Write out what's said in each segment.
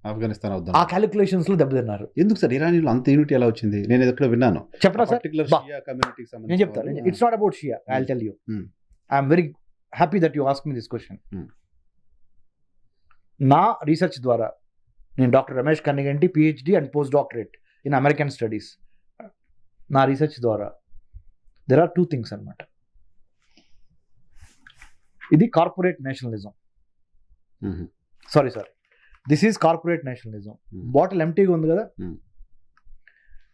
ఆఫ్ఘనిస్తాన్ ఆ అవుద్దాం. క్యాలిక్యులేషన్స్లో దెబ్బతిన్నారు. ఎందుకు సార్ ఇరానీలో అంత యూనిటీ ఎలా వచ్చింది? నేను ఎక్కడో విన్నాను. చెప్పనా సార్? పర్టికులర్ బా. షియా కమ్యూనిటీకి నేను సంబంధించిన చెప్తాను. వాళ్ళు. ఇట్స్ నాట్ అబౌట్ షియా. I will tell you. Hmm. I'm very happy that you ask me this question. Hmm. నా రీసెర్చ్ ద్వారా నేను doctor Ramesh Kanniganti PhD and post doctorate in American studies. నా రీసెర్చ్ ద్వారా దెర్ ఆర్ 2 థింగ్స్ అనమాట. ఇది corporate nationalism. Mhm. Sorry this is corporate nationalism. Hmm. Bottle ఎంటీగా ఉంది కదా. Hmm.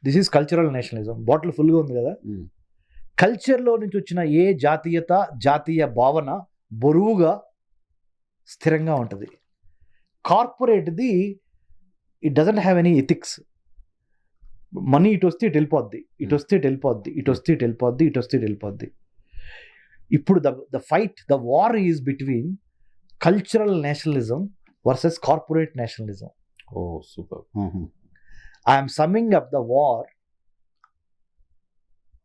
This is cultural nationalism. Bottle ఫుల్గా ఉంది కదా. Hmm. కల్చర్లో నుంచి వచ్చిన ఏ జాతీయత, జాతీయ భావన బరువుగా స్థిరంగా ఉంటుంది. కార్పొరేట్ది it doesn't have any ethics. Money ఇటు వస్తే ఇటు వెళ్ళిపోద్ది, ఇటు వస్తే ఇటు వెళ్ళిపోద్ది, ఇటు వస్తే ఇటు వెళ్ళిపోద్ది, ఇటు వస్తే ఇటు వెళ్ళిపోద్ది. ఇప్పుడు the fight, the war is between cultural nationalism versus corporate nationalism. Oh, super. Mhm. I am summing up the war,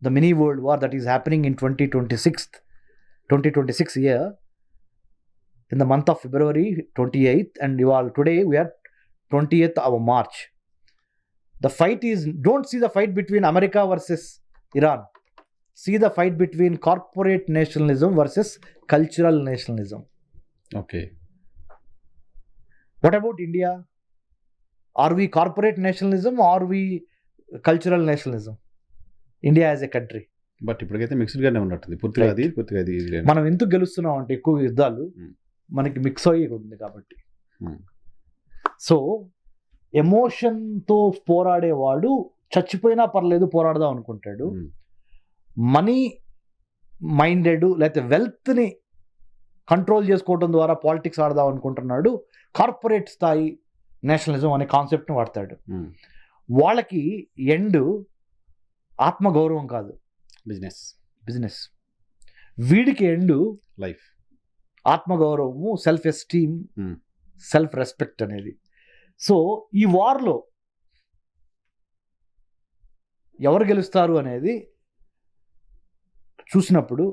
the mini world war that is happening in 2026 year, in the month of February 28th, and today we are 20th of March. The fight is, don't see the fight between America versus Iran. See the fight between corporate nationalism versus cultural nationalism. Okay. What about India? Are we corporate nationalism or are we cultural nationalism? India as a country. But ఇప్పటికైతే mixed గానే ఉన్నట్టుంది. పూర్తిగా అది పూర్తిగా ఇది ఇది లేదు. మనం ఎందుకు గెలుస్తున్నాం అంటే ఎక్కువ యుద్ధాలు Hmm. మనకి మిక్స్ అయ్యి ఉంది కాబట్టి. Hmm. సో ఎమోషన్తో పోరాడేవాడు చచ్చిపోయినా పర్లేదు పోరాడదాం అనుకుంటాడు. Hmm. మనీ మైండెడ్ లేకపోతే వెల్త్ని కంట్రోల్ చేసుకోవడం ద్వారా పాలిటిక్స్ ఆడదాం అనుకుంటున్నాడు. కార్పొరేట్ స్థాయి నేషనలిజం అనే కాన్సెప్ట్ని వాడతాడు. Hmm. వాళ్ళకి ఎండ్ ఆత్మగౌరవం కాదు, బిజినెస్. వీడికి ఎండ్ లైఫ్, ఆత్మగౌరవము, self esteem, Hmm. Self respect అనేది. సో ఈ వార్లో ఎవరు గెలుస్తారు అనేది చూసినప్పుడు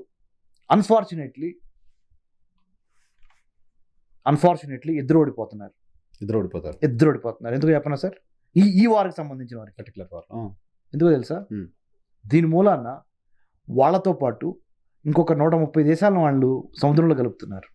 అన్ఫార్చునేట్లీ ఇద్దరు ఓడిపోతున్నారు. ఇద్దరు ఓడిపోతారు. ఎందుకు చెప్పనా సార్? ఈ వార్కి సంబంధించిన వారికి పర్టికులర్ వార్. ఎందుకో తెలుసా? Hmm. దీని మూలాన వాళ్ళతో పాటు ఇంకొక 130 దేశాలను వాళ్ళు సముద్రంలో కలుపుతున్నారు.